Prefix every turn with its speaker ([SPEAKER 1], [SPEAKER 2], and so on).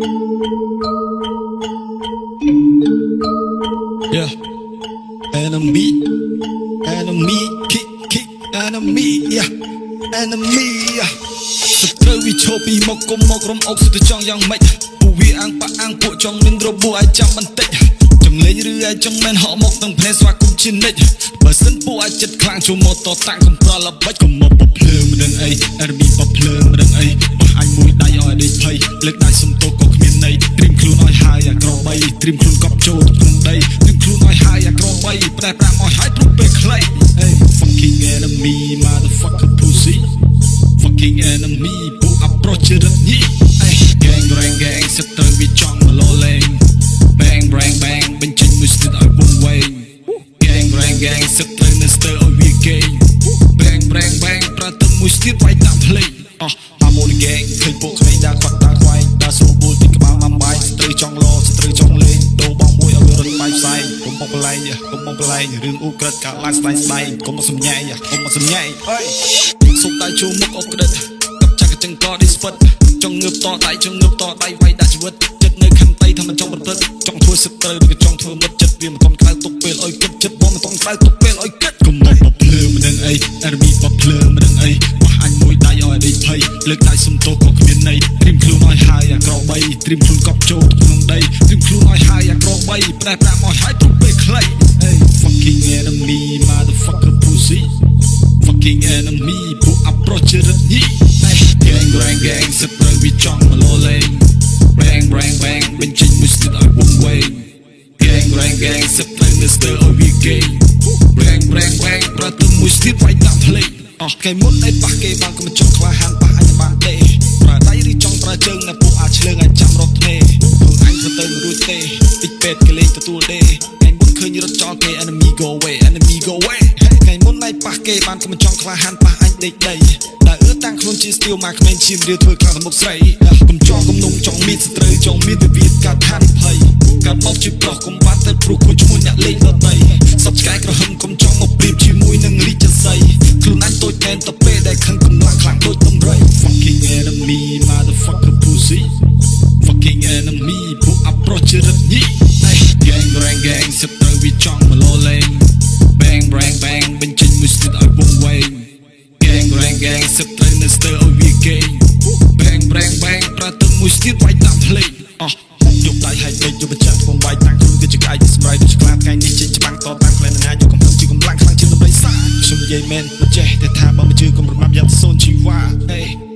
[SPEAKER 1] Yeah, enemy, enemy, kick, enemy, yeah, enemy, yeah. សត្រូវវាឈប់ពីមកគុំមករំអុកសុទ្ធតែចង់យ៉ាងម៉េចពួកវាអាំងប៉ាំងពួកចង់មានរបួសឲ្យចាំបន្តិចចង់លេងឬឲ្យចង់មែនហក់មកទាំងភ្នែកស្វាគមន៍ជានិច្ចបើសិនពួកឲ្យចិត្តខ្លាំងចូលមកតតាំងកំប្រល្បិចកុំមកបភ្លើងមិនដឹងអី RB បភ្លើងមិនដឹងអីបោះអញមួយដៃឲ្យដេកភ័យលើកដៃសុំទោសក៏គ្មានន័យត្រៀមខ្លួនឲ្យហើយអាក្របីត្រៀមខ្លួនកប់ចូលក្នុងដីត្រៀមខ្លួនឲ្យហើយអាក្របីប្រែប្រាំឲ្យហើយព្រោះពេលខ្លី Hey fucking enemy motherfucker pussy fucking enemy ពួកអប្រុសជារឹកញី Gang bang gang សិតត្រូវវាចង់មកលោលេង Bang bang bang បញ្ចេញមួយស្ទើរឲ្យវង្វេង Gang bang gang សិតត្រូវនៅស្ទើរឲ្យវាគេង Bang bang bang ប្រើទៅមួយស្ទើរវាយតាមភ្លេងHarmony gang ឃើញពួកក្មេងដើរខ្វាត់ដើរខ្វែងដើរស្រួលបួលទីក្បាលមកបាយស្ត្រូវចង់លោស្ត្រូវចង់លេងដូរបងមួយឲ្យវារត់បាយផ្សែងកុំបងបលែងកុំបងបលែងរឿងអ៊ូក្រិតកើតឡើងស្ដែងស្ដែងកុំមកសម្ញែកកុំមកសម្ញែកអើយសុំដៃជួមុខអុកក្រិតកັບចាក់កញ្ចឹងកឌីស្វិតចង់ងើបតដៃចង់ងើបតដៃវាយដាក់ជីវិតចិត្តនៅខំតៃថាមិនចង់ប្រព្រឹត្តចង់ធ្វើសឹកត្រូវឬក៏ចង់ធ្វើមិត្តចិត្តវាមិនកំក្តៅទុកពេលអុយគិតចិត្តបងមិនកំក្តៅទុកពេលអុយគិតកុំមកបភ្លើងមិនដឹងអី RB បភ្លើងមិនដឹងអីបោះអញមួយដៃឲ្យដេកភ័យលើកដៃសុំទោសក៏គ្មានន័យត្រៀមខ្លួនឲ្យហើយអាក្របីត្រៀមខ្លួនកប់ចូលក្នុងដីត្រៀមខ្លួនឲ្យហើយអាក្របីប្រែប្រាំឲ្យហើយទុកពេលខ្លី Hey fucking enemy motherfucker pussy fucking enemy ពួកអប្រុសជារឹកញី Gang bang gang សិតត្រូវវាចង់មកលោលេង Bang bang bang បញ្ចេញមួយស្ទើរឲ្យវង្វេង Gang bang gang សិតត្រូវនៅស្ទើរឲ្យវាគេង Bang bang bang ប្រើទៅមួយស្ទើរវាយតាមភ្លេងគេមុនឯប៉ះគេបានក៏មិនចង់ក្លាហានប៉ះអញបានទេប្រើដៃឬចង់ប្រើជើងណាពួកអាចឆ្លើងឲ្យចាំរកធ្នេខ្លួនអញធ្វើទៅមិនរួចទេតិចពេទ្យគេលេងទទួលទេថ្ងៃមុនឃើញរត់ចោលគេ enemy go away enemy go away ថ្ងៃមុនឯប៉ះគេបានក៏មិនចង់ក្លាហានប៉ះអញដេកដីតែអឺតាំងខ្លួនជាស្ទៀវមកក្មេងឈាមរាវធ្វើខ្លាំងទៅមុខស្រីកុំចង់គំនុំចង់មានសត្រូវចង់មានវិវាទកាត់ខានភ័យកាត់បោកជាប្រុសកុំបាត់ទៅព្រោះគួរឈ្មោះអ្នកលេងដតីសពឆ្កែក្រហឹមកុំចង់មកប្រៀបជាមួយនឹងរាជសីខ្លួនអញតូចមែនតែពេលដែលខឹងកម្លាំងខ្លាំងដូចដំរី Fucking enemy motherfucker pussy fucking enemy ពួកអប្រុសជារឹកញី Gang bang gang សិតត្រូវវាចង់មកលោលេង Bang bang bang បញ្ចេញមួយស្ទើរឲ្យវង្វេង Gang bang gang សិតត្រូវនៅស្ទើរឲ្យវាគេង Bang bang bang ប្រើទៅមួយស្ទើរវាយតាមភ្លេងយកដៃហើយពេកយកបច្ចាស់បំបាយតាំងខ្លួនគឺជាក្អែកសម្រាប់ដូចខ្លាថ្ងៃនេះចេញច្បាំងតតាមផ្លែណាយកកំហឹងជាកម្លាំងខ្លាំងជាដំរីសាខ្ញុំនិយាយមែនមិនចេះតែថាបើមិនជឿកុំរំលាប់យ៉ាប់សូនជីវ៉ា